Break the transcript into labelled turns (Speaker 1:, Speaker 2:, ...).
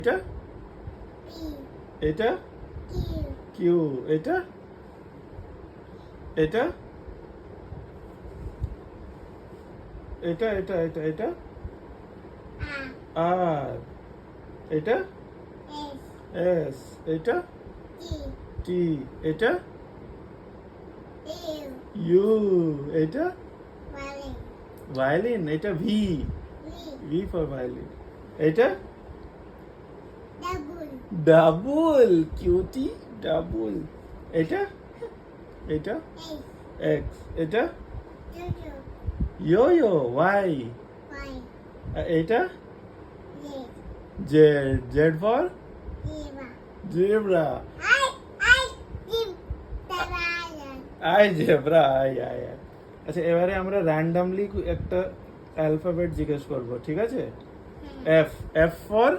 Speaker 1: এটা এটা কিউ এটা এটা এটা এটা এটা এটা আর এটা এস এটা টি এটা ইউ এটা ভায়োলিন এটা ভি ভি ফর ভায়োলিন এটা ডাবল কিউটি ডাবল এটা এটা এক্স এটা ইয়ো ওয়াই এটা Z Z for zebra I zebra I I I. আচ্ছা এবারে আমরা র্যান্ডমলি একটা অ্যালফাবেট জিজ্ঞেস করব, ঠিক আছে? F F for